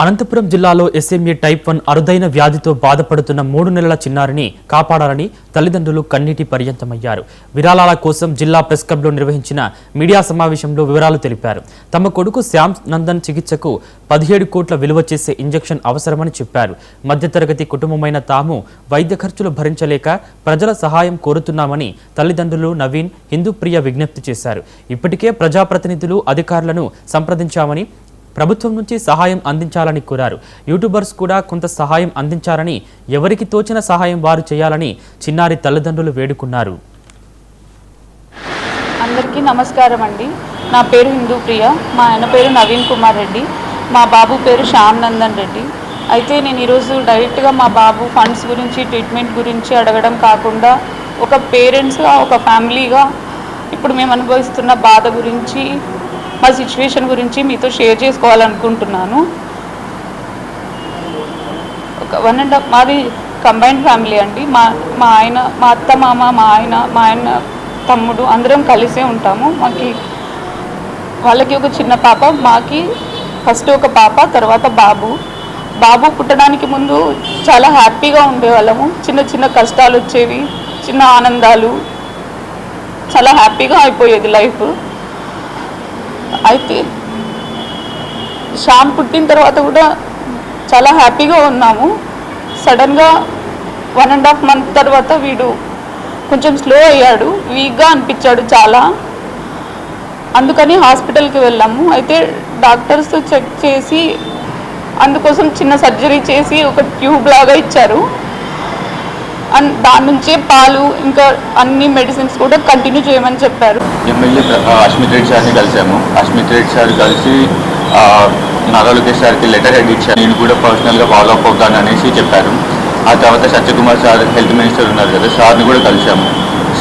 అనంతపురం జిల్లాలో SMA type 1 అరుదైన వ్యాధితో బాధపడుతున్న 3 నెలల చిన్నారిని కాపాడాలని తల్లిదండ్రులు కన్నీటి పర్యంతమయ్యారు. విరాళాల కోసం జిల్లా ప్రెస్ క్లబ్లో నిర్వహించిన మీడియా సమావేశంలో వివరాలు తెలిపారు. తమ కొడుకు శ్యామ్ నందన్ చికిత్సకు 17 కోట్ల విలువ చేసే ఇంజెక్షన్ అవసరమని చెప్పారు. మధ్యతరగతి కుటుంబమైన తాము వైద్య ఖర్చులు భరించలేక ప్రజల సహాయం కోరుతున్నామని తల్లిదండ్రులు నవీన్ హిందూప్రియ విజ్ఞప్తి చేశారు. ఇప్పటికే ప్రజాప్రతినిధులు అధికారులను సంప్రదించామని ప్రభుత్వం నుంచి సహాయం అందించాలని కోరారు. యూట్యూబర్స్ కూడా కొంత సహాయం అందించాలని, ఎవరికి తోచిన సహాయం వారు చేయాలని చిన్నారి తల్లిదండ్రులు వేడుకున్నారు. అందరికీ నమస్కారం అండి. నా పేరు హిందూప్రియ, మా ఆయన పేరు నవీన్ కుమార్ రెడ్డి, మా బాబు పేరు శ్యామ్ నందన్ రెడ్డి. అయితే నేను ఈరోజు డైరెక్ట్గా మా బాబు ఫండ్స్ గురించి, ట్రీట్మెంట్ గురించి అడగడం కాకుండా ఒక పేరెంట్స్గా, ఒక ఫ్యామిలీగా ఇప్పుడు మేము అనుభవిస్తున్న బాధ గురించి, మా సిచ్యువేషన్ గురించి మీతో షేర్ చేసుకోవాలనుకుంటున్నాను. ఒక 1.5 మాది కంబైన్డ్ ఫ్యామిలీ అండి. మా ఆయన, మా అత్త మామ, మా ఆయన తమ్ముడు అందరం కలిసే ఉంటాము. వాళ్ళకి ఒక చిన్న పాప, మాకి ఫస్ట్ ఒక పాప, తర్వాత బాబు పుట్టడానికి ముందు చాలా హ్యాపీగా ఉండేవాళ్ళము. చిన్న చిన్న కష్టాలు వచ్చేవి, చిన్న ఆనందాలు, చాలా హ్యాపీగా అయిపోయేది లైఫ్. అయితే శ్యామ్ పుట్టిన తర్వాత కూడా చాలా హ్యాపీగా ఉన్నాము. సడన్గా 1.5 మంత్ తర్వాత వీడు కొంచెం స్లో అయ్యాడు, వీక్గా అనిపించాడు చాలా. అందుకని హాస్పిటల్కి వెళ్ళాము. అయితే డాక్టర్స్ చెక్ చేసి అందుకోసం చిన్న సర్జరీ చేసి ఒక ట్యూబ్ లాగా ఇచ్చారు. దాని నుంచే పాలు, ఇంకా అన్ని మెడిసిన్స్ కూడా కంటిన్యూ చేయమని చెప్పారు. ఎమ్మెల్యే అస్మిత్ రెడ్డి సార్ని కలిసాము. అస్మిత్ రెడ్డి సార్ కలిసి నారా లోకేష్ సార్కి లెటర్ హెడ్ ఇచ్చారు. నేను కూడా పర్సనల్గా ఫాలో అప్ అవుతాను అనేసి చెప్పారు. ఆ తర్వాత సత్యకుమార్ సార్ హెల్త్ మినిస్టర్ ఉన్నారు కదా, సార్ని కూడా కలిసాము.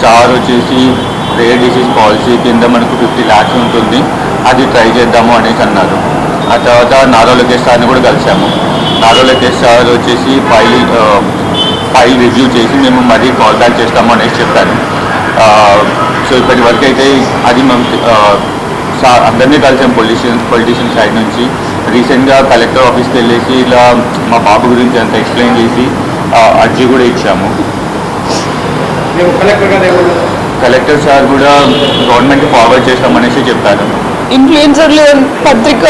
సార్ వచ్చేసి రేర్ డిసీజ్ పాలసీ కింద మనకు 50 lakhs ఉంటుంది, అది ట్రై చేద్దాము అనేసి అన్నారు. ఆ తర్వాత నారా లోకేష్ సార్ని కూడా కలిసాము. నారా లోకేష్ సార్ వచ్చేసి ఫైల్ రివ్యూ చేసి మేము మరీ కాల్ బ్యాక్ చేస్తాము అనేసి చెప్పారు. సో ఇప్పటి వరకు అయితే అది మేము అందరినీ కలిసాం, పొలిటీషియన్ సైడ్ నుంచి. రీసెంట్గా కలెక్టర్ ఆఫీస్కి వెళ్ళేసి ఇలా మా బాబు గురించి అంతా ఎక్స్ప్లెయిన్ చేసి అర్జీ కూడా ఇచ్చాము. కలెక్టర్ సార్ కూడా గవర్నమెంట్కి ఫార్వర్డ్ చేస్తామనేసి చెప్పారు. ఇన్ఫ్లుయెన్సర్లు, పత్రిక,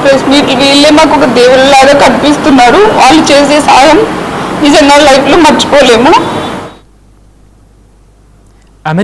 ప్రెస్ మీట్లు వీళ్ళే మాకు ఒక దేవుళ్ళలాగా కనిపిస్తున్నారు. వాళ్ళు చేసే సాయం నిజంగా లైఫ్లో మర్చిపోలేము. అమెరికా